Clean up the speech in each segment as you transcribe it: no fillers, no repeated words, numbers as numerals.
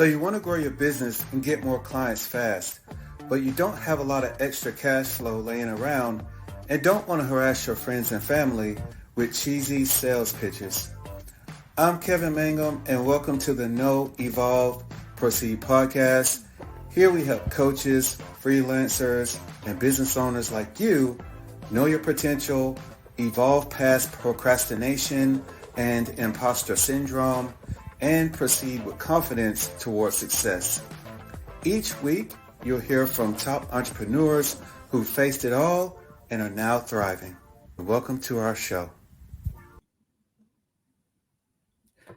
So you want to grow your business and get more clients fast, but you don't have a lot of extra cash flow laying around and don't want to harass your friends and family with cheesy sales pitches. I'm Kevin Mangum, and welcome to the Know, Evolve, Proceed podcast. Here we help coaches, freelancers, and business owners like you know your potential, evolve past procrastination and imposter syndrome, and proceed with confidence towards success. Each week, you'll hear from top entrepreneurs who faced it all and are now thriving. Welcome to our show.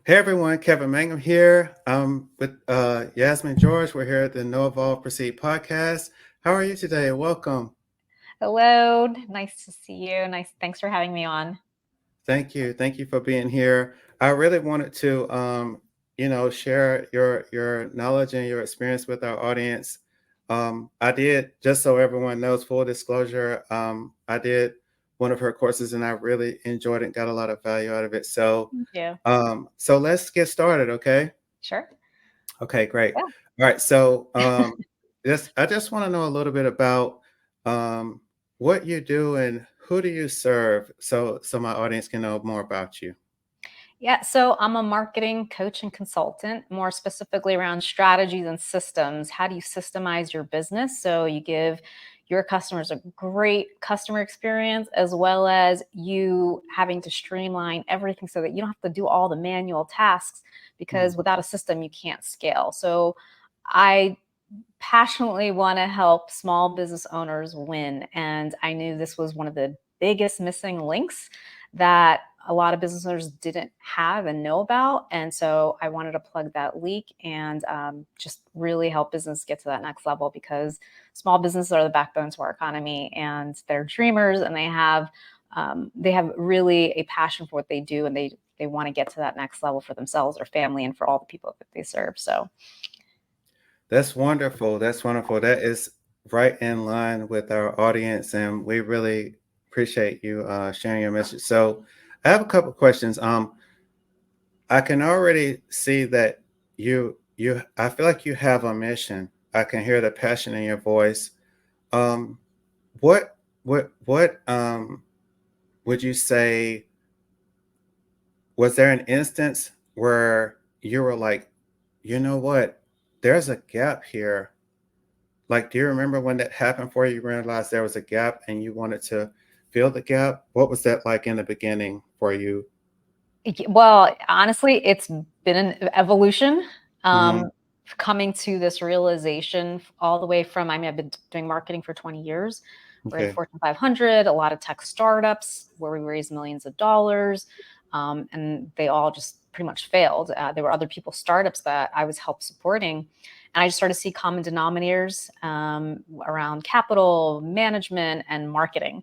Hey everyone, Kevin Mangum here. I'm with Yasmin George. We're here at the Know, Evolve, Proceed podcast. How are you today? Welcome. Hello, nice to see you. Thanks for having me on. Thank you for being here. I really wanted to, share your knowledge and your experience with our audience. I did, just so everyone knows, full disclosure, I did one of her courses and I really enjoyed it and got a lot of value out of it. So, so let's get started, okay? Sure. Okay, great. Yeah. All right. So, I just want to know a little bit about what you do and who do you serve, so my audience can know more about you. Yeah, so I'm a marketing coach and consultant, more specifically around strategies and systems. How do you systemize your business so you give your customers a great customer experience, as well as you having to streamline everything so that you don't have to do all the manual tasks, because without a system, you can't scale. So I passionately want to help small business owners win. And I knew this was one of the biggest missing links that a lot of business owners didn't have and know about. And so I wanted to plug that leak and just really help business get to that next level, because small businesses are the backbone to our economy, and they're dreamers, and they have really a passion for what they do, and they want to get to that next level for themselves, their family, and for all the people that they serve. So that's wonderful. That is right in line with our audience, and we really appreciate you sharing your message. So I have a couple of questions. I can already see that I feel like you have a mission. I can hear the passion in your voice. What would you say, was there an instance where you were like, you know what, there's a gap here? Like, do you remember when that happened for you? You realized there was a gap and you wanted to fill the gap? What was that like in the beginning for you? Well, honestly, it's been an evolution. Coming to this realization all the way from, I've been doing marketing for 20 years. We're in Fortune 500, a lot of tech startups where we raised millions of dollars, and they all just pretty much failed. There were other people's startups that I was help supporting, and I just started to see common denominators around capital management and marketing.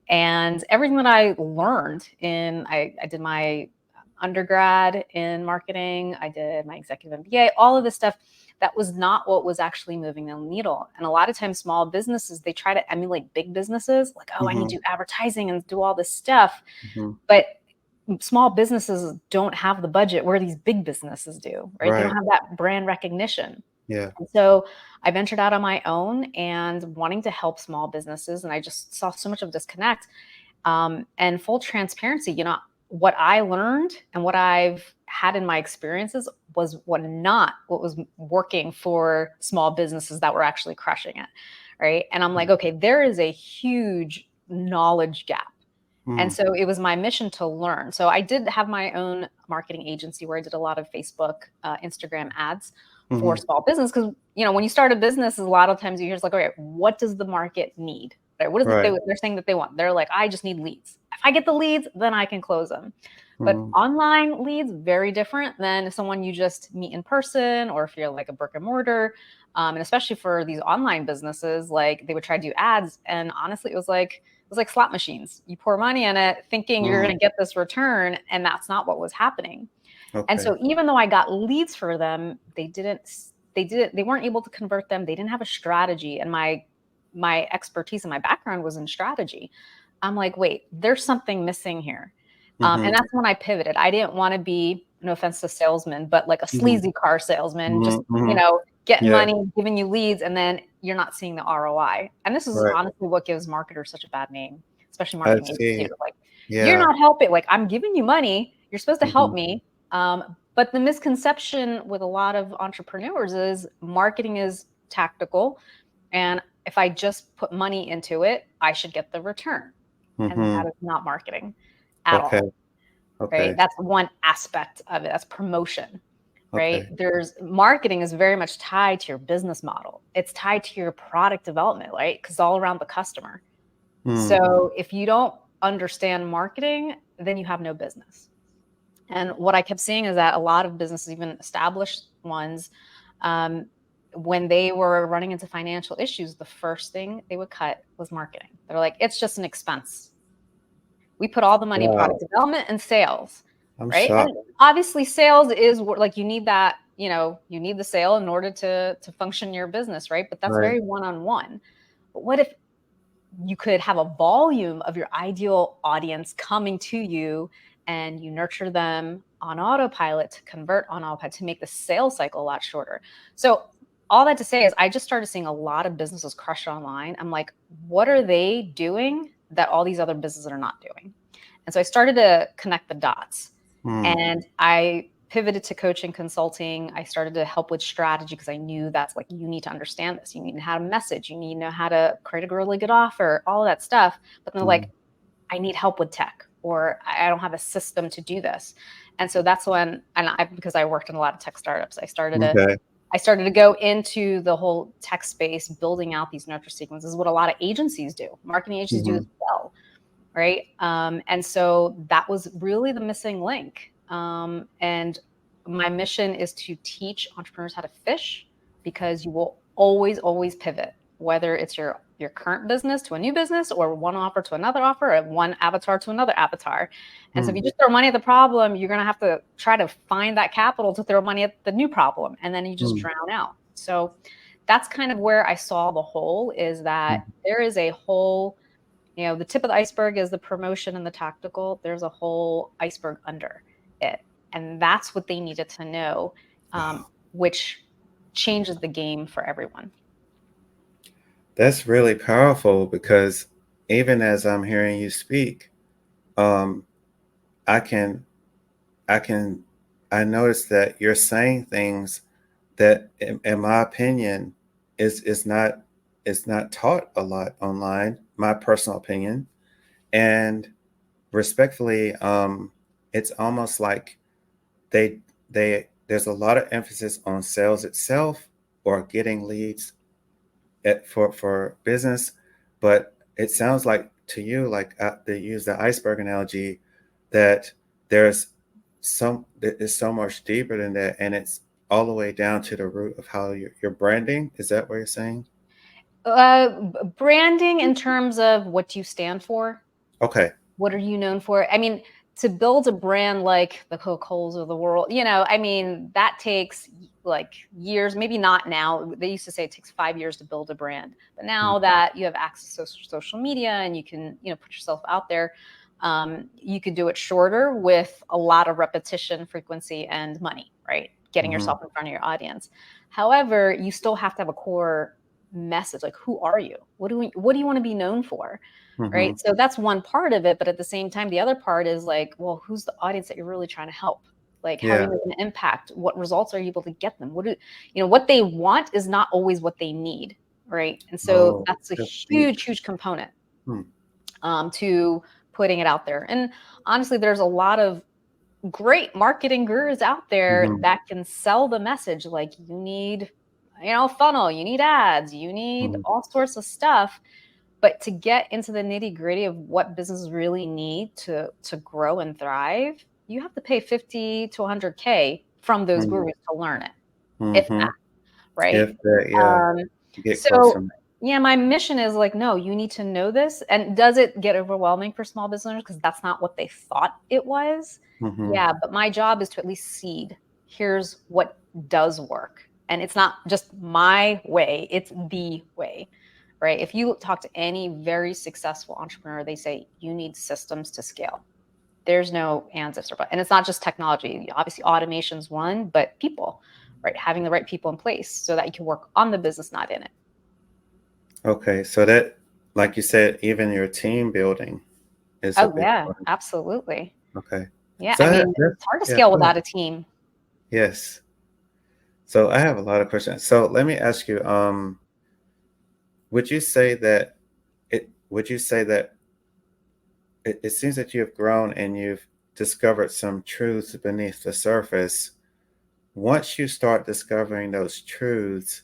And everything that I learned I did my undergrad in marketing, I did my executive MBA, all of this stuff, that was not what was actually moving the needle. And a lot of times small businesses, they try to emulate big businesses, like, I need to do advertising and do all this stuff. But small businesses don't have the budget where these big businesses do, right? They don't have that brand recognition. Yeah. And so I ventured out on my own and wanting to help small businesses. And I just saw so much of disconnect. And full transparency, what I learned and what I've had in my experiences was what was working for small businesses that were actually crushing it, right? And I'm like, okay, there is a huge knowledge gap. And so it was my mission to learn. So I did have my own marketing agency where I did a lot of Facebook, Instagram ads for small business. Because, when you start a business, a lot of times you hear it's like, okay, what does the market need? What is it they're saying that they want? They're like, I just need leads. If I get the leads, then I can close them. But online leads, very different than someone you just meet in person, or if you're like a brick and mortar. And especially for these online businesses, like they would try to do ads. And honestly, it was like slot machines. You pour money in it thinking you're going to get this return. And that's not what was happening. Okay. And so even though I got leads for them, they weren't able to convert them. They didn't have a strategy. And my expertise and my background was in strategy. I'm like, wait, there's something missing here. And that's when I pivoted. I didn't want to be no offense to salesmen, but like a Mhm. sleazy car salesman, just, Mhm. Mhm. getting Yeah. money, giving you leads, and then you're not seeing the ROI. And this is Right. honestly what gives marketers such a bad name, especially I marketing see. agencies. Like, you're Yeah. not helping. Like, I'm giving you money. You're supposed to help Mhm. me. But the misconception with a lot of entrepreneurs is marketing is tactical. And if I just put money into it, I should get the return. And that Mhm. is not marketing at Okay. all, right? Okay. That's one aspect of it. That's promotion, right? Okay. There's marketing is very much tied to your business model. It's tied to your product development, right? Because all around the customer. Mm. So if you don't understand marketing, then you have no business. And what I kept seeing is that a lot of businesses, even established ones, um, when they were running into financial issues, the first thing they would cut was marketing. They're like, it's just an expense. We put all the money in Wow. product development and sales, I'm right? shocked. And obviously, sales is like you need that. You need the sale in order to function your business, right? But that's Right. very one on one. But what if you could have a volume of your ideal audience coming to you and you nurture them on autopilot to convert on autopilot to make the sales cycle a lot shorter. So all that to say is I just started seeing a lot of businesses crush online. I'm like, what are they doing that all these other businesses are not doing? And so I started to connect the dots. Mm. And I pivoted to coaching consulting. I started to help with strategy because I knew that's like, you need to understand this. You need to know how to message. You need to know how to create a really good offer, all of that stuff. But then Mm. like, I need help with tech, or I don't have a system to do this. And so that's when, because I worked in a lot of tech startups, Okay. I started to go into the whole tech space, building out these nurture sequences, what a lot of agencies do, marketing agencies do Mhm. as well, right? And so that was really the missing link. And my mission is to teach entrepreneurs how to fish, because you will always, always pivot, whether it's your current business to a new business, or one offer to another offer, or one avatar to another avatar. And so if Mm. you just throw money at the problem, you're going to have to try to find that capital to throw money at the new problem, and then you just Mm. drown out. So that's kind of where I saw the hole, is that Mm. there is a whole, the tip of the iceberg is the promotion and the tactical. There's a whole iceberg under it. And that's what they needed to know, Wow. which changes the game for everyone. That's really powerful because even as I'm hearing you speak, um, I can, I can, I notice that you're saying things that, in my opinion, is not taught a lot online. My personal opinion, and respectfully, it's almost like they there's a lot of emphasis on sales itself or getting leads for business, but it sounds like to you, like they use the iceberg analogy, that there's that is so much deeper than that, and it's all the way down to the root of how you're branding. Is that what you're saying? Branding in terms of what do you stand for? Okay. What are you known for? I mean, to build a brand like the Coca-Colas of the world, I mean, that takes like years, maybe not now. They used to say it takes 5 years to build a brand. But Mm. now that you have access to social media and you can, put yourself out there, you could do it shorter with a lot of repetition, frequency, and money, right? Getting Mhm. yourself in front of your audience. However, you still have to have a core message. Like, who are you? What do you want to be known for? Right? Mhm. So that's one part of it, but at the same time, the other part is like, well, who's the audience that you're really trying to help? Like, how do Yeah. you make an impact? What results are you able to get them? What they want is not always what they need, right? And so Oh, that's a that's deep. huge, huge component Hmm. to putting it out there. And honestly, there's a lot of great marketing gurus out there Mhm. that can sell the message. Like, you need, funnel, you need ads, you need Mhm. all sorts of stuff. But to get into the nitty gritty of what businesses really need to grow and thrive, you have to pay 50 to 100K from those Mhm. gurus to learn it, if that, Mhm. right? If that, yeah, Um, to get so closer. yeah, my mission is like, no, you need to know this. And does it get overwhelming for small business owners because that's not what they thought it was? Mhm. Yeah, but my job is to at least seed. Here's what does work. And it's not just my way, it's the way, right? If you talk to any very successful entrepreneur, they say you need systems to scale. There's no ands, ifs, or buts. And it's not just technology. Obviously, automation's one, but people, right? Having the right people in place so that you can work on the business, not in it. Okay, so that, like you said, even your team building is a Oh, big yeah, part. absolutely. Okay. Yeah, So I mean, that, it's hard to yeah, scale go ahead. without a team. Yes. So I have a lot of questions. So let me ask you, would you say that would you say that it seems that you have grown and you've discovered some truths beneath the surface. Once you start discovering those truths,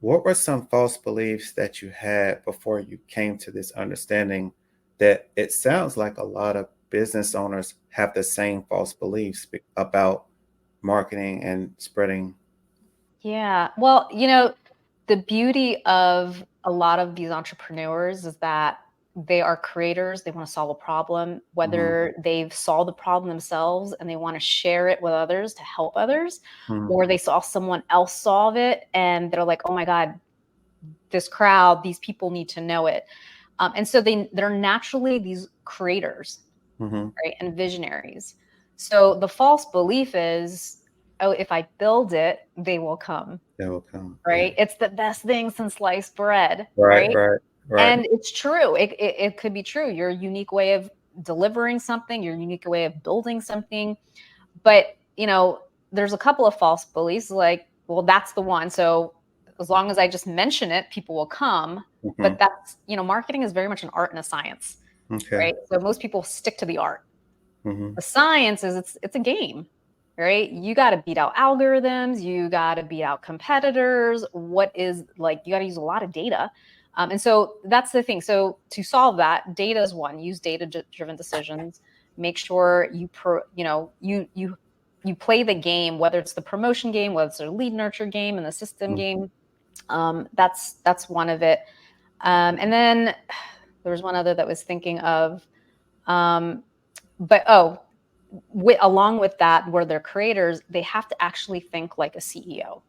what were some false beliefs that you had before you came to this understanding that it sounds like a lot of business owners have the same false beliefs about marketing and spreading? Yeah. Well, the beauty of a lot of these entrepreneurs is that they are creators. They want to solve a problem, Mhm, whether they've solved the problem themselves and they want to share it with others to help others, mhm, or they saw someone else solve it and they're like, oh my God, this crowd, these people need to know it. And so they're naturally these creators, mhm. right? And visionaries. So the false belief is, oh, if I build it, they will come, That will come. Yeah. right? It's the best thing since sliced bread, Right, right? right, right. And it's true. It could be true. Your unique way of delivering something, your unique way of building something. But, there's a couple of false beliefs like, well, that's the one. So as long as I just mention it, people will come. But Mhm. that's, marketing is very much an art and a science, Okay. right? So most people stick to the art. Mhm. The science is it's a game, right? You got to beat out algorithms, you got to beat out competitors. What is like you got to use a lot of data. And so that's the thing. So to solve that, data is one. Use data-driven decisions. Make sure you play the game, whether it's the promotion game, whether it's a lead nurture game, and the system Mm. game. That's one of it. And then there was one other that was thinking of. Um, but along with that, where they're creators, they have to actually think like a CEO.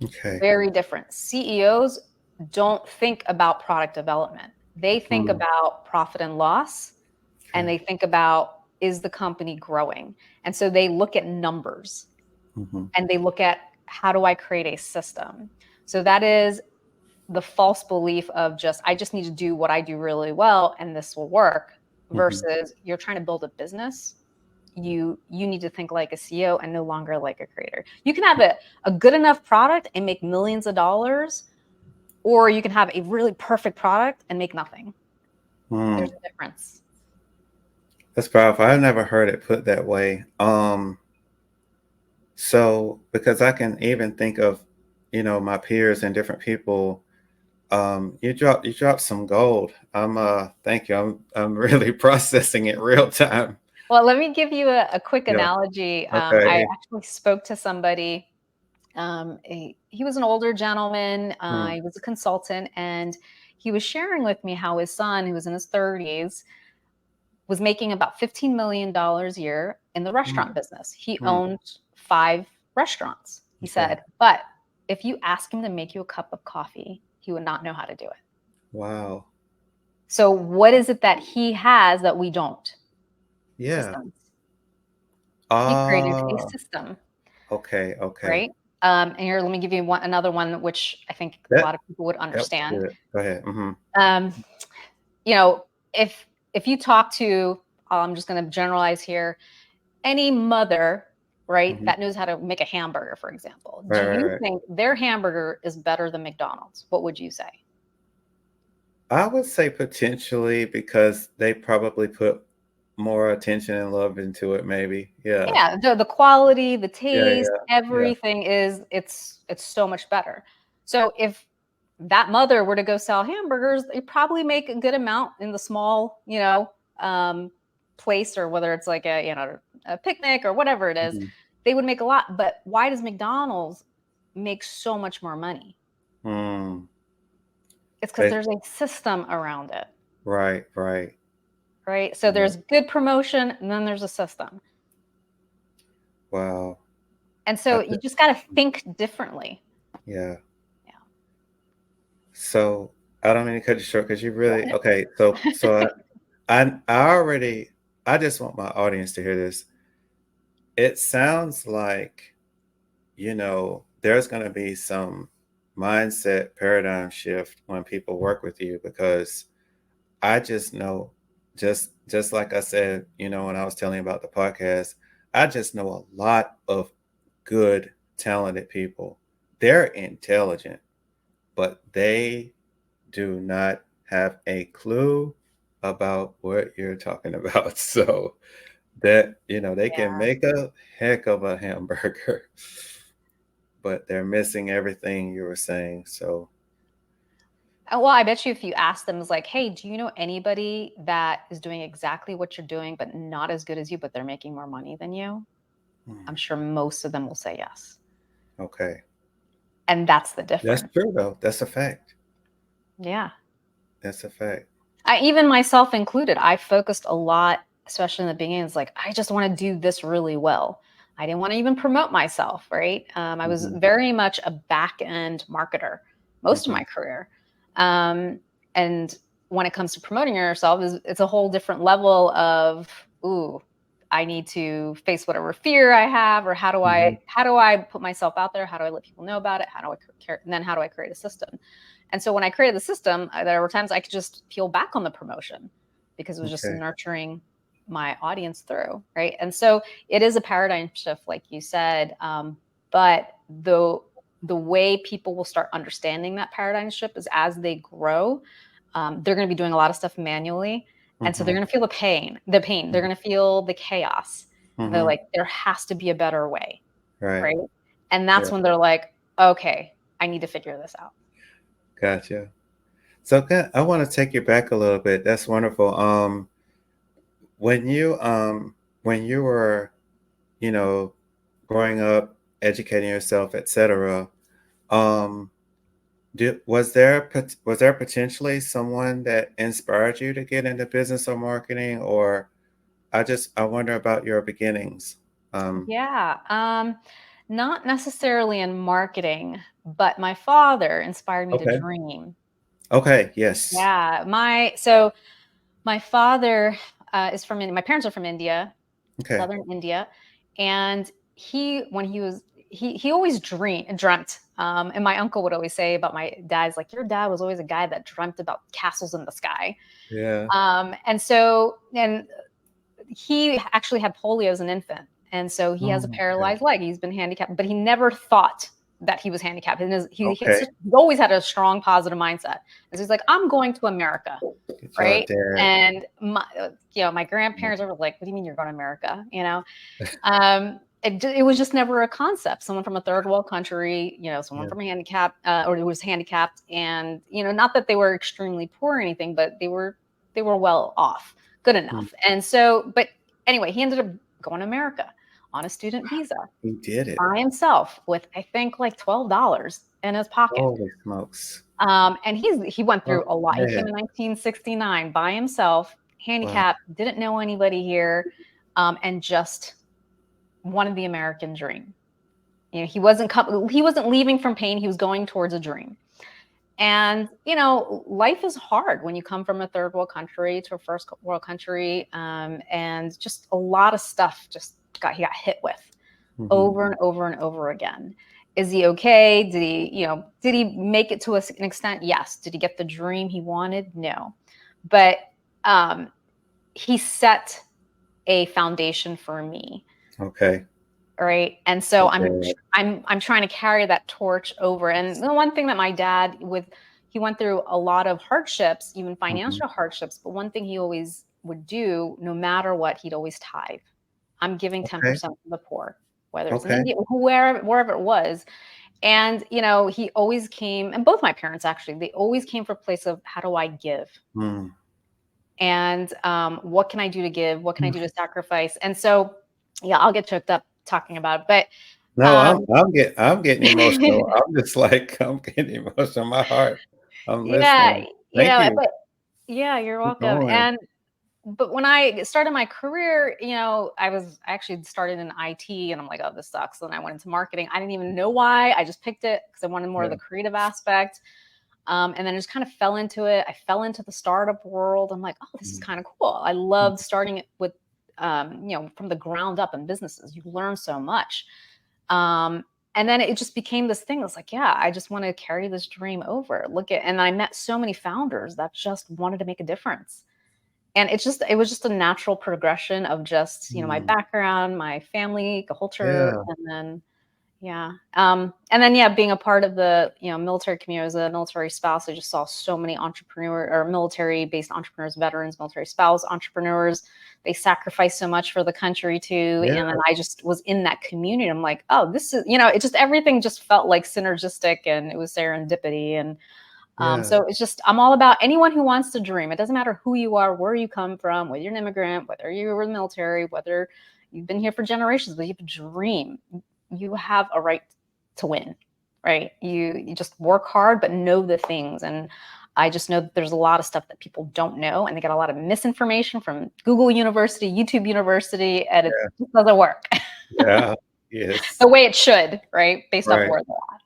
Okay. Very different. CEOs don't think about product development. They think Mm. about profit and loss, and Okay. they think about, is the company growing? And so they look at numbers Mhm. and they look at, how do I create a system? So that is the false belief of I just need to do what I do really well and this will work, Mhm. versus you're trying to build a business. You need to think like a CEO and no longer like a creator. You can have a good enough product and make millions of dollars, or you can have a really perfect product and make nothing. There's Mm. a difference. That's powerful. I've never heard it put that way. So because I can even think of, my peers and different people. You dropped some gold. Thank you. I'm really processing it real time. Well, let me give you a quick Yeah. analogy. I Okay. actually spoke to somebody. He was an older gentleman. Mm, He was a consultant, and he was sharing with me how his son, who was in his 30s, was making about $15 million a year in the mm, restaurant business. He mm. owned 5 restaurants. He Okay. said, but if you ask him to make you a cup of coffee, he would not know how to do it. Wow. So, what is it that he has that we don't? Yeah. Systems. He created a Ah. system, Okay. Okay. right? And here, let me give you another one, which I think a That lot of people would that was understand. good. Go ahead. Hmm. Um, you know, if you talk to, I'm just going to generalize here, any mother, right, Hmm. that knows how to make a hamburger, for example, do Right. Right. you Right. think their hamburger is better than McDonald's? What would you say? I would say potentially because they probably put more attention and love into it. Maybe. Yeah. Yeah, the quality, the Yeah. taste, Yeah. Yeah. everything is it's so much better. So if that mother were to go sell hamburgers, they probably make a good amount in the small, um, place, or whether it's like a picnic or whatever it is, Hmm. they would make a lot. But why does McDonald's make so much more money? Mm. It's because They, there's a system around it, right. Right. right? So Yeah. there's good promotion and then there's a system. Wow. And I so you th- just got to think differently. yeah. Yeah. So I don't mean to cut you short because you really okay. So I already I just want my audience to hear this. It sounds like, there's going to be some mindset paradigm shift when people work with you, because I just know, just like I said, when I was telling you about the podcast, I just know a lot of good, talented people. They're intelligent, but they do not have a clue about what you're talking about. So that, they can Yeah. make a heck of a hamburger, but they're missing everything you were saying. So, Well, I bet you if you ask them, it's like, hey, do you know anybody that is doing exactly what you're doing, but not as good as you, but they're making more money than you? I'm sure most of them will say yes. okay. And that's the That's difference. true, though. That's a fact. Yeah. That's a fact. Even myself included, I focused a lot, especially in the beginning. It's like, I just want to do this really well. I didn't want to even promote myself, right? I was Hmm. very much a back end marketer most of Hmm. my career. And when it comes to promoting yourself, it's a whole different level of, ooh, I need to face whatever fear I have, or Hmm. how do I put myself out there? How do I let people know about it? How do I and then how do I create a system? And so when I created the system, there were times I could just peel back on the promotion because it was just Okay. nurturing my audience through, right? And so it is a paradigm shift, like you said. But the way people will start understanding that paradigm shift is as they grow, they're going to be doing a lot of stuff manually, and so they're Hmm. going to feel the pain. The pain. They're going to feel the chaos. And they're Hmm. like, there has to be a better way, Right. right? And Yeah. that's when they're like, okay, I need to figure this out. Gotcha. So I want to take you back a little bit. That's wonderful. When you were, you know, growing up, educating yourself, etc. Um, was there potentially someone that inspired you to get into business or marketing, or I wonder about your beginnings. Yeah. Not necessarily in marketing, but my father inspired me to Okay. dream. Okay. Yes. Yeah. My father is from my parents are from India, Okay. southern India, and when he was he always dreamt. And my uncle would always say about my dad's like, your dad was always a guy that dreamt about castles in the sky. Yeah. And he actually had polio as an infant. And so he has a Oh, okay. paralyzed leg. He's been handicapped, but he never thought that he was handicapped. And Okay. he's always had a strong positive mindset. And so he's like, I'm going to America. Get your Right. dad. And my grandparents are like, what do you mean you're going to America? It was just never a concept. Someone from a third world country, someone Yeah. from a handicap, or who was handicapped, and not that they were extremely poor or anything, but they were well off, good Mm. enough. And so, but anyway, he ended up going to America on a student visa He did it. by himself with I think like $12 in his pocket. Holy smokes. And he went Oh through a lot. He came man. in 1969 by himself, Wow. handicapped, didn't know anybody here, and just wanted the American dream. He wasn't leaving from pain. He was going towards a dream. And life is hard when you come from a third world country to a first world country, and just a lot of stuff he got hit with Hmm. over and over and over again. Is he okay? Did he make it to an extent? Yes. Did he get the dream he wanted? No. But um, he set a foundation for me, Okay. right? And so Your I'm dad. I'm trying to carry that torch over. And the one thing that my dad he went through a lot of hardships, even Hmm. financial hardships, but one thing he always would do, no matter what, he'd always tithe. I'm giving Okay. 10% to the poor, whether it's in Okay. India, wherever it was. And he always came, and both my parents actually, they always came from a place of how do I give? Mm. And what can I do to give? What can I do to sacrifice? And so, yeah, I'll get choked up talking about it. But No, um, I'm getting emotional. I'm just like I'm getting emotional. My heart. I'm yeah, listening. Thank you. but yeah, you're Keep welcome. going. And but when I started my career, I actually started in IT, and I'm like, oh, this sucks. And I went into marketing. I didn't even know why. I just picked it because I wanted more of Yeah. the creative aspect. And then just kind of fell into it. I fell into the startup world. I'm like, oh, this is Mhm. kind of cool. I loved starting it with from the ground up in businesses. You learn so much. And then it just became this thing. It's like, yeah, I just want to carry this dream over. And I met so many founders that just wanted to make a difference. And it was just a natural progression of just, my background, my family, culture, Yeah. and then, yeah. Being a part of the, military community as a military spouse, I just saw so many military-based entrepreneurs, veterans, military spouse entrepreneurs. They sacrifice so much for the country too. Yeah. And then I just was in that community. I'm like, oh, this is, it just, everything just felt like synergistic, and it was serendipity. And Yeah. so it's just, I'm all about anyone who wants to dream. It doesn't matter who you are, where you come from, whether you're an immigrant, whether you were in the military, whether you've been here for generations, but you have a dream. You have a right to win, right? You just work hard, but know the things. And I just know that there's a lot of stuff that people don't know, and they get a lot of misinformation from Google University, YouTube University, and it just doesn't work. Yeah. Yes. The way it should, right? Based off where they're at.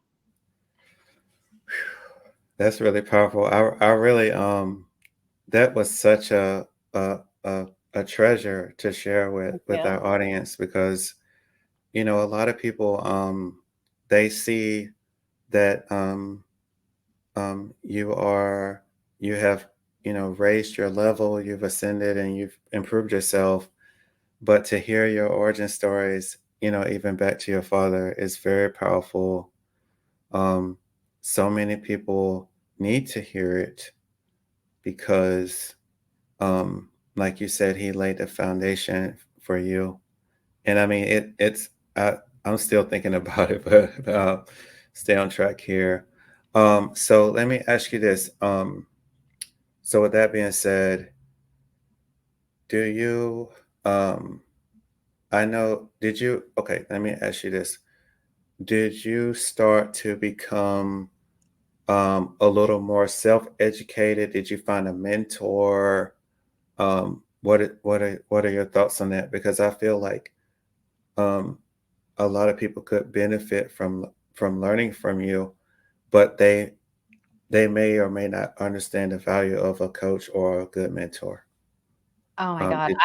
That's really powerful. I really that was such a treasure to share with our audience, because a lot of people they see that you have raised your level, you've ascended, and you've improved yourself, but to hear your origin stories, even back to your father, is very powerful. So many people need to hear it, because like you said, he laid the foundation for you. And I mean, I'm still thinking about it, but stay on track here. So let me ask you this. So with that being said, do you, I know, okay, let me ask you this. Did you start to become a little more self-educated? Did you find a mentor? What are your thoughts on that? Because I feel like um, a lot of people could benefit from learning from you, but they may or may not understand the value of a coach or a good mentor. Oh my God, Did,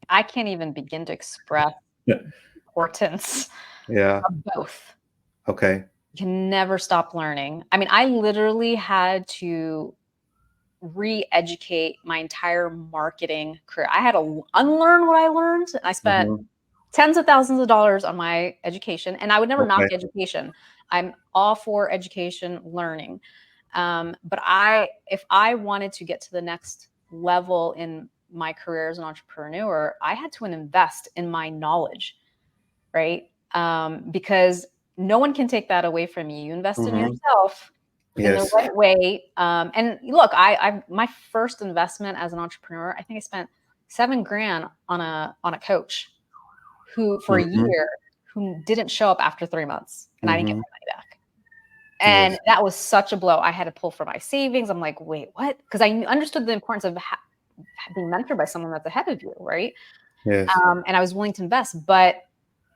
I can't even begin to express yeah. the importance Yeah. of both. Okay. You can never stop learning. I mean, I literally had to re-educate my entire marketing career. I had to unlearn what I learned. I spent Hmm. tens of thousands of dollars on my education, and I would never knock Okay. education. I'm all for education, learning. But if I wanted to get to the next level in my career as an entrepreneur, I had to invest in my knowledge, right? Because no one can take that away from you. You invest in Hmm. yourself in the Yes. right way. And look, my first investment as an entrepreneur, I think I spent $7,000 on a coach who for a Hmm. year who didn't show up after 3 months, and I didn't get Hmm. my money back. Yes. And that was such a blow. I had to pull from my savings. I'm like, wait, what? Because I understood the importance of being mentored by someone that's ahead of you, right? Yes. And I was willing to invest, but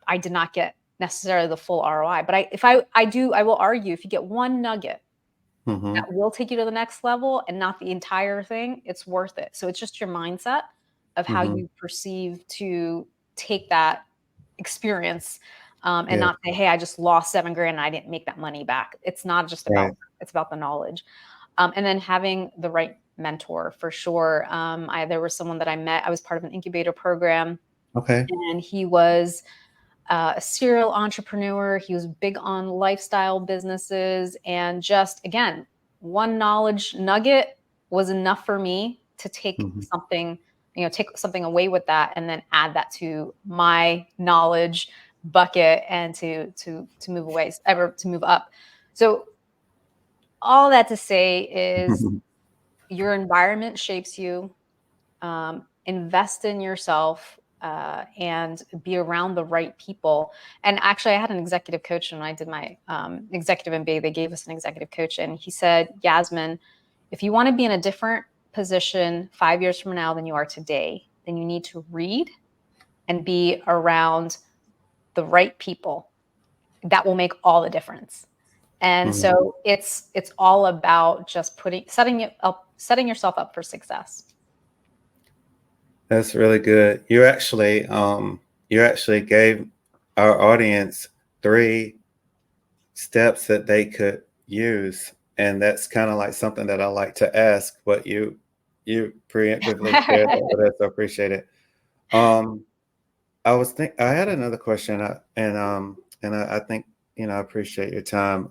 I did not get necessarily the full ROI. But I will argue, if you get one nugget that Hmm. will take you to the next level and not the entire thing, it's worth it. So it's just your mindset of how Hmm. you perceive to take that experience, and Yeah. not say, hey, I just lost $7,000 and I didn't make that money back. It's not just about Right. that. It's about the knowledge. And then having the right mentor for sure. There was someone that I met. I was part of an incubator program, Okay. and he was a serial entrepreneur. He was big on lifestyle businesses, and just again, one knowledge nugget was enough for me to Hmm. take something away with that, and then add that to my knowledge bucket, and to move away, ever to move up. So all that to say is, your environment shapes you. Invest in yourself, and be around the right people. And actually, I had an executive coach when I did my executive MBA. They gave us an executive coach, and he said, Yasmin, if you want to be in a different position 5 years from now than you are today, then you need to read and be around the right people. That will make all the difference. And Hmm. so it's all setting yourself up for success. That's really good. You actually gave our audience 3 steps that they could use, and that's kind of like something that I like to ask, but you preemptively shared that with us. I appreciate it. Um, I had another question, I think I appreciate your time.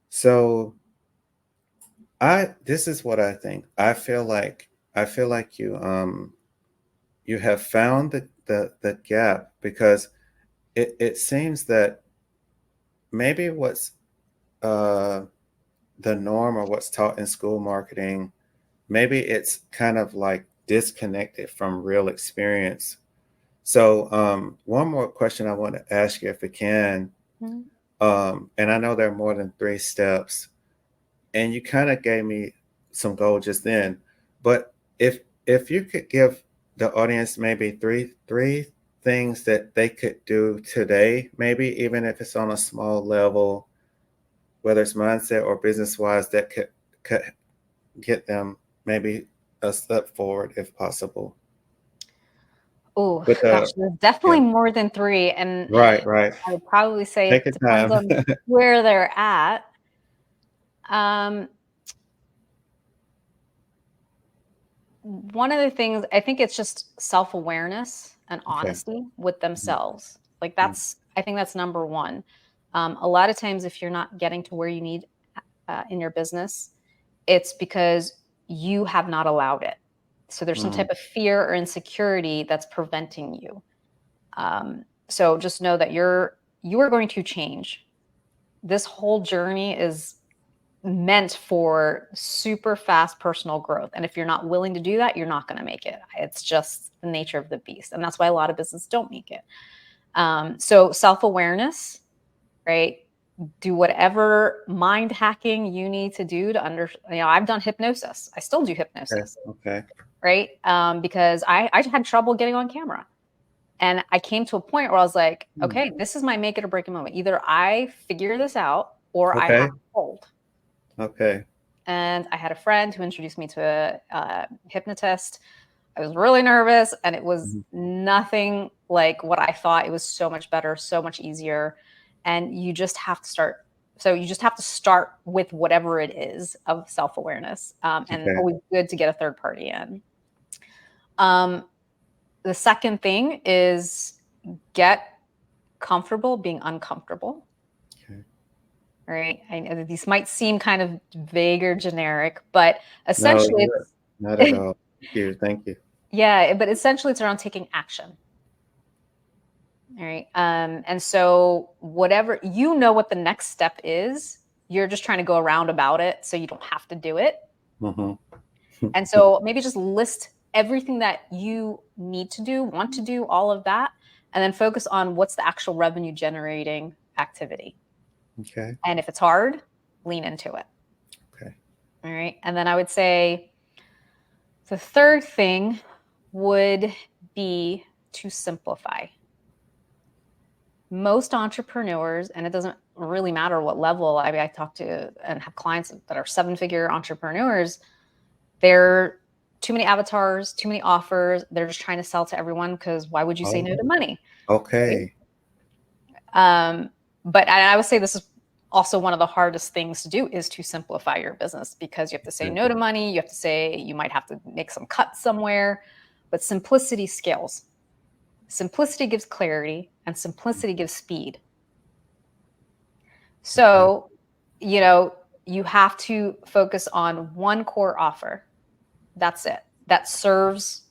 So I this is what I think. I feel like you have found the gap because it seems that maybe what's uh the norm or what's taught in school marketing, maybe it's kind of like disconnected from real experience. So, one more question I want to ask you, if we can, Mhm. and I know there are more than 3 steps, and you kind of gave me some gold just then, but if you could give the audience maybe three things that they could do today, maybe even if it's on a small level, whether it's mindset or business wise, that could get them maybe a step forward if possible. Oh, With gosh, the there's Yeah, definitely more than 3, and right, right. I would probably say Take it your depends time. on where they're at. Um, One of the things I think it's just self-awareness and Okay. honesty with Mhm, themselves. Like mm, I think that's number one. A lot of times, if you're not getting to where you need in your business, it's because you have not allowed it. So there's some mm, type of fear or insecurity that's preventing you. So just know that you are going to change. This whole journey is meant for super fast personal growth. And if you're not willing to do that, you're not going to make it. It's just the nature of the beast. And that's why a lot of businesses don't make it. So self awareness, right? Do whatever mind hacking you need to do to I've done hypnosis. I still do okay, hypnosis, okay. right? Because I had trouble getting on camera. And I came to a point where I was like, Hmm, okay, this is my make it or break it moment. Either I figure this out or I have okay, to fold. okay, And I had a friend who introduced me to a hypnotist. I was really nervous, and it was mhm, nothing like what I thought. It was so much better, so much easier. And you just have to start. So you just have to start with whatever it is of self awareness, and okay, always good to get a third party in. Um, the second thing is get comfortable being uncomfortable. okay. Right? I know that these might seem kind of vague or generic, but No, essentially not at it's all. Thank you, thank you. yeah, but essentially it's around taking action. All right. And so whatever what the next step is, you're just trying to go around about it so you don't have to do it. Mhm. And so maybe just list everything that you need to do, want to do, all of that, and then focus on what's the actual revenue generating activity. Okay, And if it's hard, lean into it. okay. All right. And then I would say the third thing would be to simplify. Most entrepreneurs, and it doesn't really matter what level, I mean, I talk to and have clients that are 7-figure entrepreneurs, they're too many avatars, too many offers. They're just trying to sell to everyone because why would you say no Oh, to money? Right? okay. Um, but I would say this is also one of the hardest things to do is to simplify your business because you have to say Okay, no to money. You have to say you might have to make some cuts somewhere, but simplicity scales. Simplicity gives clarity and simplicity gives speed. okay, So, you know, you have to focus on one core offer. That's it. That serves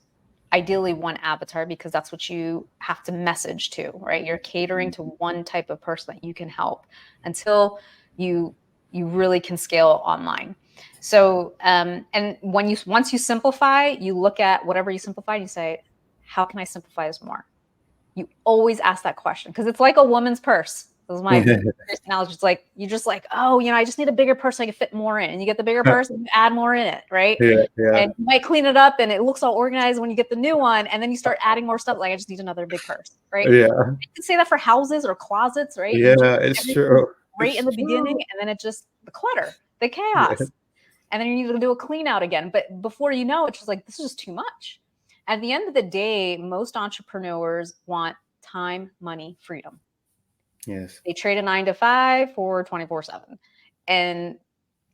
ideally one avatar because that's what you have to message to, right? You're catering mhm, to one type of person that you can help until you you really can scale online. So, and once you simplify, you look at whatever you simplify and you say, how can I simplify this more? You always ask that question because it's like a woman's purse. This is my analogy. It's like you just like, oh, I just need a bigger purse so I can fit more in. And you get the bigger purse and you add more in it, right? Yeah, yeah, And you might clean it up and it looks all organized when you get the new one, and then you start adding more stuff. Like I just need another big purse, right? yeah, You can say that for houses or closets, right? You just yeah, it's everything's true. great in It's the beginning, true. and then it just the clutter, the Yeah, chaos, and then you need to do a clean out again. But before you know, it's just like this is just too much. At the end of the day, most entrepreneurs want time, money, freedom. Yes. They trade a 9 to 5 for 24/7. And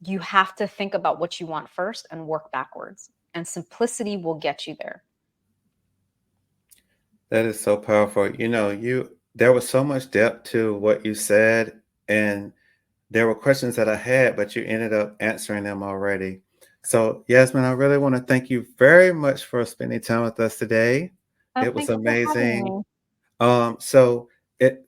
you have to think about what you want first and work backwards. And simplicity will get you there. That is so powerful. There was so much depth to what you said, and there were questions that I had, but you ended up answering them already. So, Yasmin, I really want to thank you very much for spending time with us today. Oh, It was thank you for having amazing. me.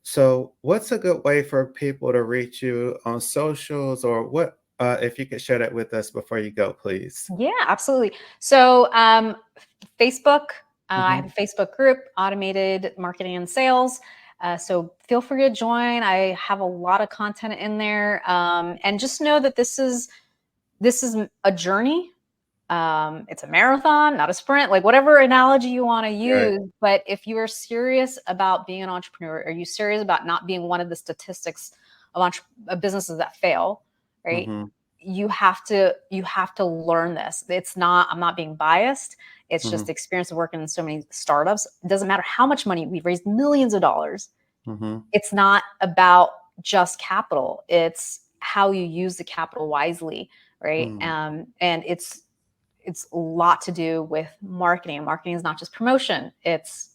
So what's a good way for people to reach you on socials, or what? If you could share that with us before you go, please. Yeah, absolutely. So, Facebook, I have Mm-hmm. a Facebook group, Automated Marketing and Sales. So feel free to join. I have a lot of content in there, and just know that this is a journey. It's a marathon, not a sprint, like whatever analogy you want to Right. use. But if you are serious about being an entrepreneur, are you serious about not being one of the statistics of businesses that fail, right? Mm-hmm. You have to learn this. I'm not being biased. It's Mm-hmm. just the experience of working in so many startups. It doesn't matter how much money we've raised, millions of dollars. Mm-hmm. It's not about just capital. It's how you use the capital wisely, right? Mm-hmm. And it's a lot to do with marketing. And marketing is not just promotion. It's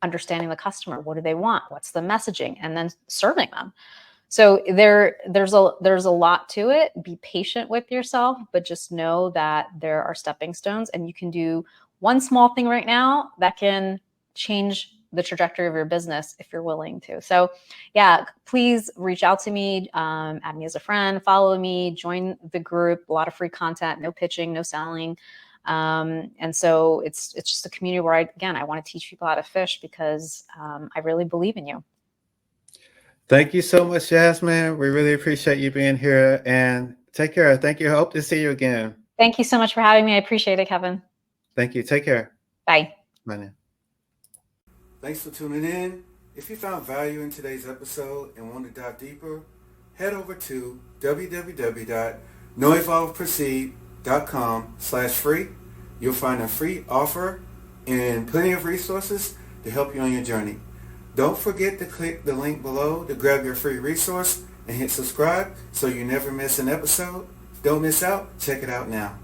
understanding the customer. What do they want? What's the messaging? And then serving them. So there's a lot to it. Be patient with yourself, but just know that there are stepping stones, and you can do one small thing right now that can change the trajectory of your business if you're willing to. So yeah, please reach out to me, add me as a friend, follow me, join the group. A lot of free content, no pitching, no selling. And so it's just a community where I want to teach people how to fish because I really believe in you. Thank you so much, Yasmin. We really appreciate you being here, and take care. Thank you. Hope to see you again. Thank you so much for having me. I appreciate it, Kevin. Thank you. Take care. Bye. Bye now. Thanks for tuning in. If you found value in today's episode and want to dive deeper, head over to www.noevolveproceed.com/free. You'll find a free offer and plenty of resources to help you on your journey. Don't forget to click the link below to grab your free resource and hit subscribe so you never miss an episode. Don't miss out. Check it out now.